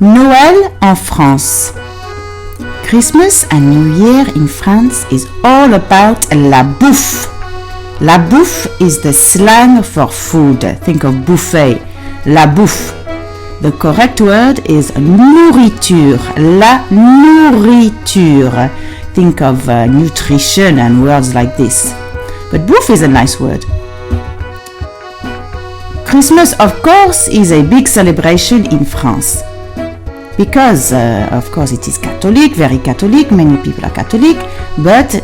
Noël en France. Christmas and New Year in France is all about la bouffe. La bouffe is the slang for food. Think of buffet. La bouffe. The correct word is nourriture. La nourriture. Think of nutrition and words like this. But bouffe is a nice word. Christmas, of course, is a big celebration in France. Because, of course, it is Catholic, very Catholic, many people are Catholic, but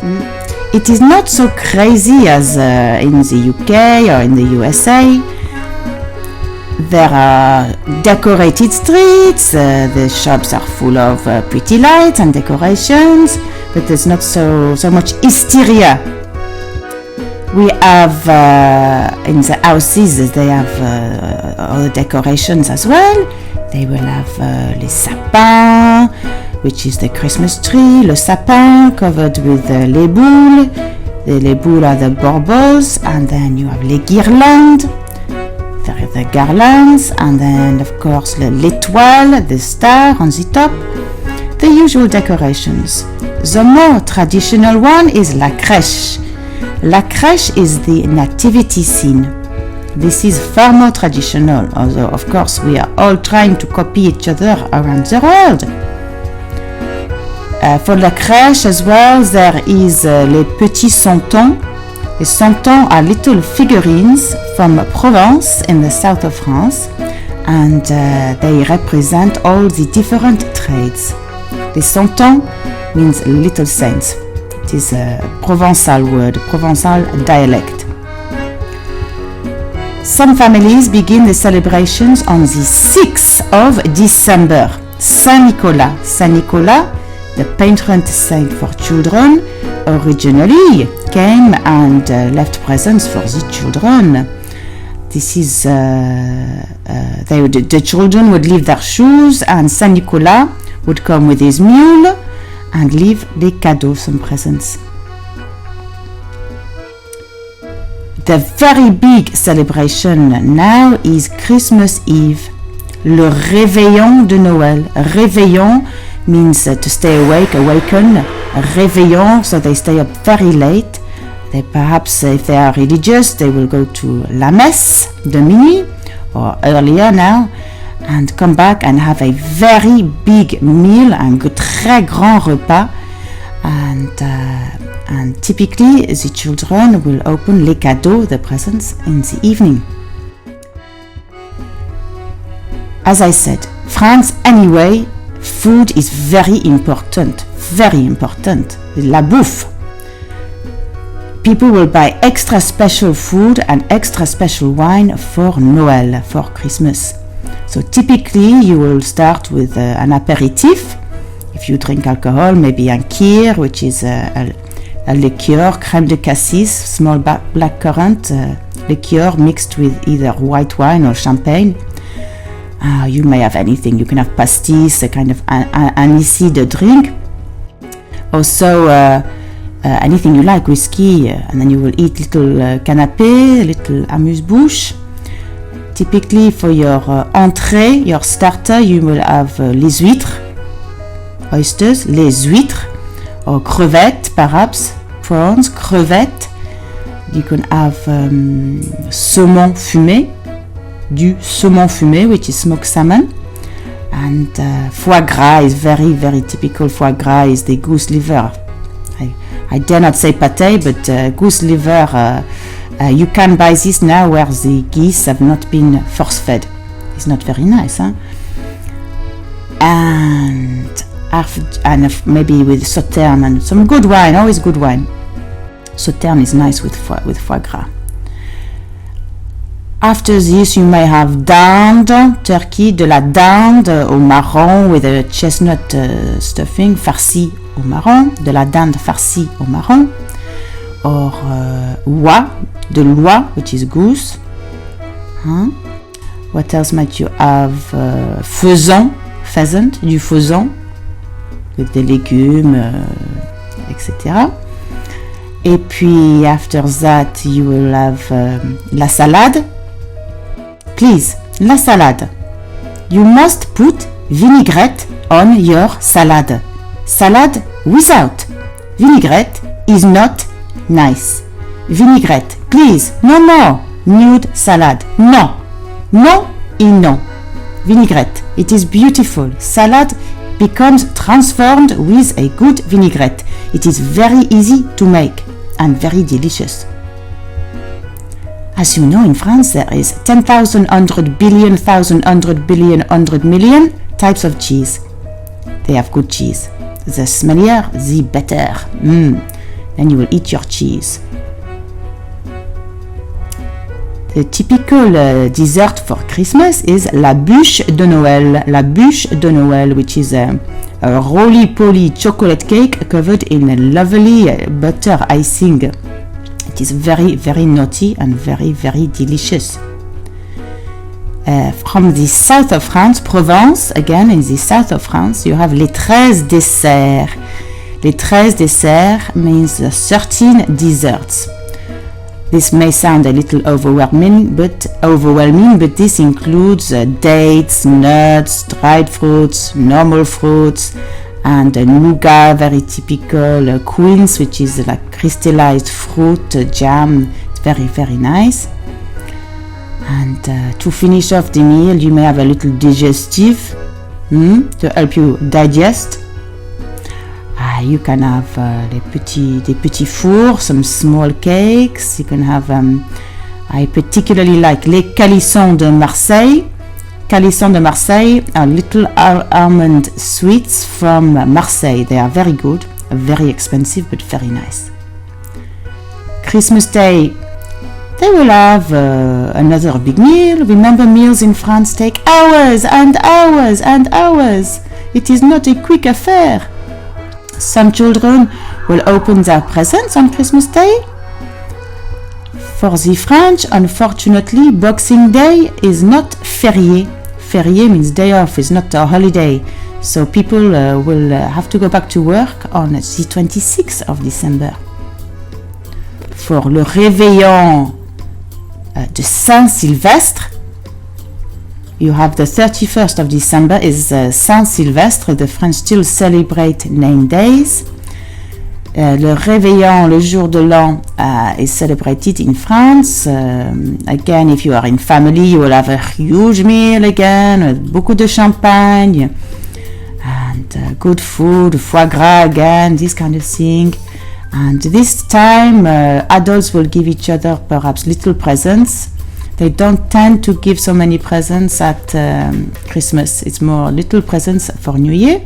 it is not so crazy as in the UK or in the USA. There are decorated streets, the shops are full of pretty lights and decorations, but there's not so much hysteria. We have, in the houses, they have other decorations as well. They will have les sapins, which is the Christmas tree, le sapin covered with les boules. Les boules are the baubles, and then you have les guirlandes. There are the garlands, and then of course l'étoile, the star on the top. The usual decorations. The more traditional one is la crèche. La crèche is the nativity scene. This is far more traditional, although of course we are all trying to copy each other around the world. For la crèche as well, there is les petits santons. Les santons are little figurines from Provence in the south of France, and they represent all the different trades. Les santons means little saints. It is a Provençal word, Provençal dialect. Some families begin the celebrations on the 6th of December. Saint-Nicolas. Saint-Nicolas, the patron saint for children, originally came and left presents for the children. This is the children would leave their shoes, and Saint Nicolas would come with his mule and leave des cadeaux, some presents. The very big celebration now is Christmas Eve, le réveillon de Noël. Réveillon means to stay awake, awaken. Réveillon, so they stay up very late. They perhaps, if they are religious, they will go to la messe de minuit or earlier now, and come back and have a very big meal, un très grand repas, and typically the children will open les cadeaux, the presents, in the evening. As I said, France anyway, food is very important, la bouffe. People will buy extra special food and extra special wine for Noël, for Christmas. So typically you will start with an aperitif. If you drink alcohol, maybe un kir, which is a liqueur, crème de cassis, small black currant liqueur mixed with either white wine or champagne. You may have anything. You can have pastis, a kind of aniside drink. Also, anything you like, whiskey, and then you will eat little canapé, little amuse-bouche. Typically for your entrée, your starter, you will have les huîtres, oysters, les huîtres, or crevettes perhaps, prawns, crevettes. You can have saumon fumé, du saumon fumé, which is smoked salmon. And foie gras is very, very typical. Foie gras is the goose liver. I dare not say pâté, but goose liver, you can buy this now where the geese have not been force-fed. It's not very nice, huh? And maybe with sauterne and some good wine, always good wine. Sauterne is nice with foie gras. After this, you may have dinde, turkey, de la dinde au marron with a chestnut stuffing, farci au marron, de la dinde farcie au marron, or oie, de l'oie, which is goose. What else might you have? Pheasant, du faisan, with des légumes, etc. Et puis, after that, you will have la salade. Please, la salade. You must put vinaigrette on your salad. Salad without. Vinaigrette is not nice. Vinaigrette, please, no more. Nude salad. No. No and no. Vinaigrette, it is beautiful. Salad becomes transformed with a good vinaigrette. It is very easy to make and very delicious. As you know, in France there is 10,000, 100 billion, 1,000, 100 billion, 100 million types of cheese. They have good cheese. The smellier, the better. Then you will eat your cheese. The typical dessert for Christmas is la bûche de Noël. La bûche de Noël, which is a roly-poly chocolate cake covered in a lovely butter icing. It is very, very naughty and very, very delicious. From the south of France, Provence, again in the south of France, you have les 13 desserts. Les 13 desserts means 13 desserts. This may sound a little overwhelming, but this includes dates, nuts, dried fruits, normal fruits, and nougat, very typical, quince, which is like crystallized fruit jam. It's very, very nice. And to finish off the meal, you may have a little digestive to help you digest. You can have des petits fours, some small cakes. You can have, I particularly like les calissons de Marseille. Calissons de Marseille are little almond sweets from Marseille. They are very good, very expensive, but very nice. Christmas Day, they will have another big meal. Remember, meals in France take hours and hours and hours. It is not a quick affair. Some children will open their presents on Christmas Day. For the French, unfortunately, Boxing Day is not férié. Férié means day off, is not a holiday. So people will have to go back to work on the 26th of December. For le réveillon de Saint-Sylvestre, you have the 31st of December is Saint-Sylvestre. The French still celebrate 9 days. Le réveillon, le jour de l'an, is celebrated in France. Again, if you are in family, you will have a huge meal again, with beaucoup de champagne and good food, foie gras again, this kind of thing. And this time, adults will give each other perhaps little presents. They don't tend to give so many presents at Christmas. It's more little presents for New Year.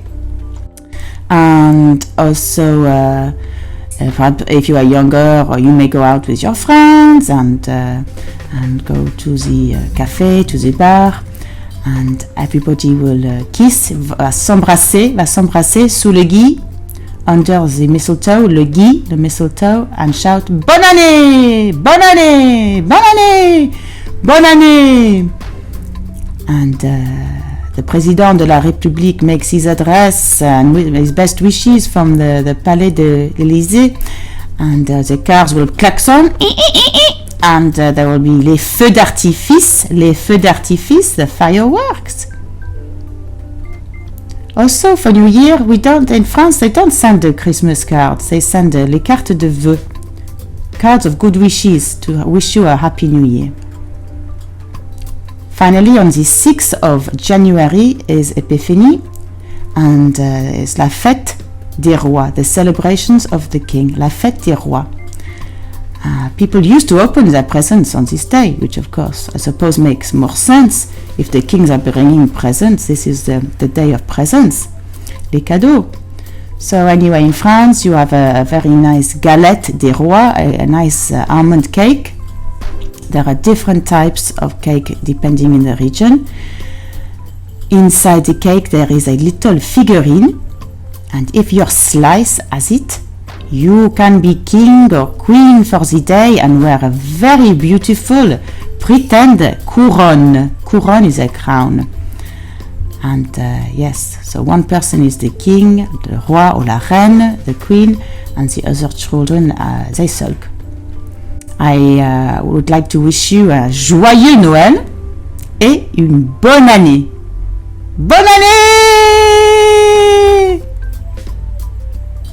And also, if you are younger, or you may go out with your friends and go to the cafe, to the bar, and everybody will kiss, va s'embrasser sous le gui, under the mistletoe, le gui, the mistletoe, and shout "Bonne année! Bonne année! Bonne année! Bonne année!" And the President de la République makes his address and his best wishes from the Palais de l'Élysée, and the cars will klaxon, and there will be les feux d'artifice, the fireworks. Also, for New Year, in France, they don't send the Christmas cards, they send les cartes de vœux, cards of good wishes to wish you a happy New Year. Finally, on the 6th of January is Epiphany, and it's la fête des rois, the celebrations of the king, la fête des rois. People used to open their presents on this day, which of course I suppose makes more sense. If the kings are bringing presents, this is the day of presents, les cadeaux. So anyway, in France, you have a very nice galette des rois, a nice almond cake. There are different types of cake depending on the region. Inside the cake there is a little figurine, and if your slice has it, you can be king or queen for the day and wear a very beautiful pretend couronne. Couronne is a crown. And yes, so one person is the king, the roi or la reine, the queen, and the other children, they sulk. I would like to wish you un joyeux Noël et une bonne année. Bonne année!